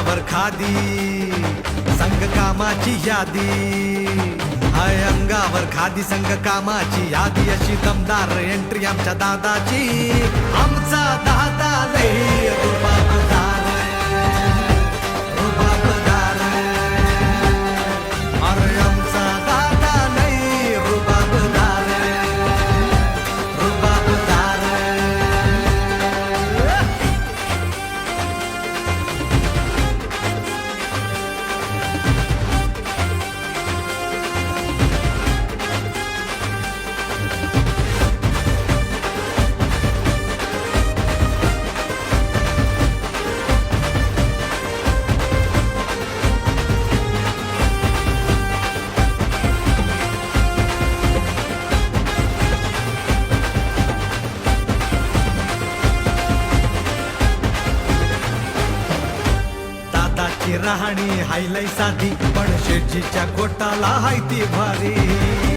अंगावर खादी संग कामाची यादी, हाय अंगावर खादी संग कामाची यादी, अशी दमदार एंट्री आमच्या दादाची. आमचा दादा लई रुबाबदार, रुबाबदार. अरे आमचा दादा लई रुबाबदार, रुबाबदार. दादाची राहणी हाय लय साधी, पण शेठजीच्या कोटाला हाय ती भारी.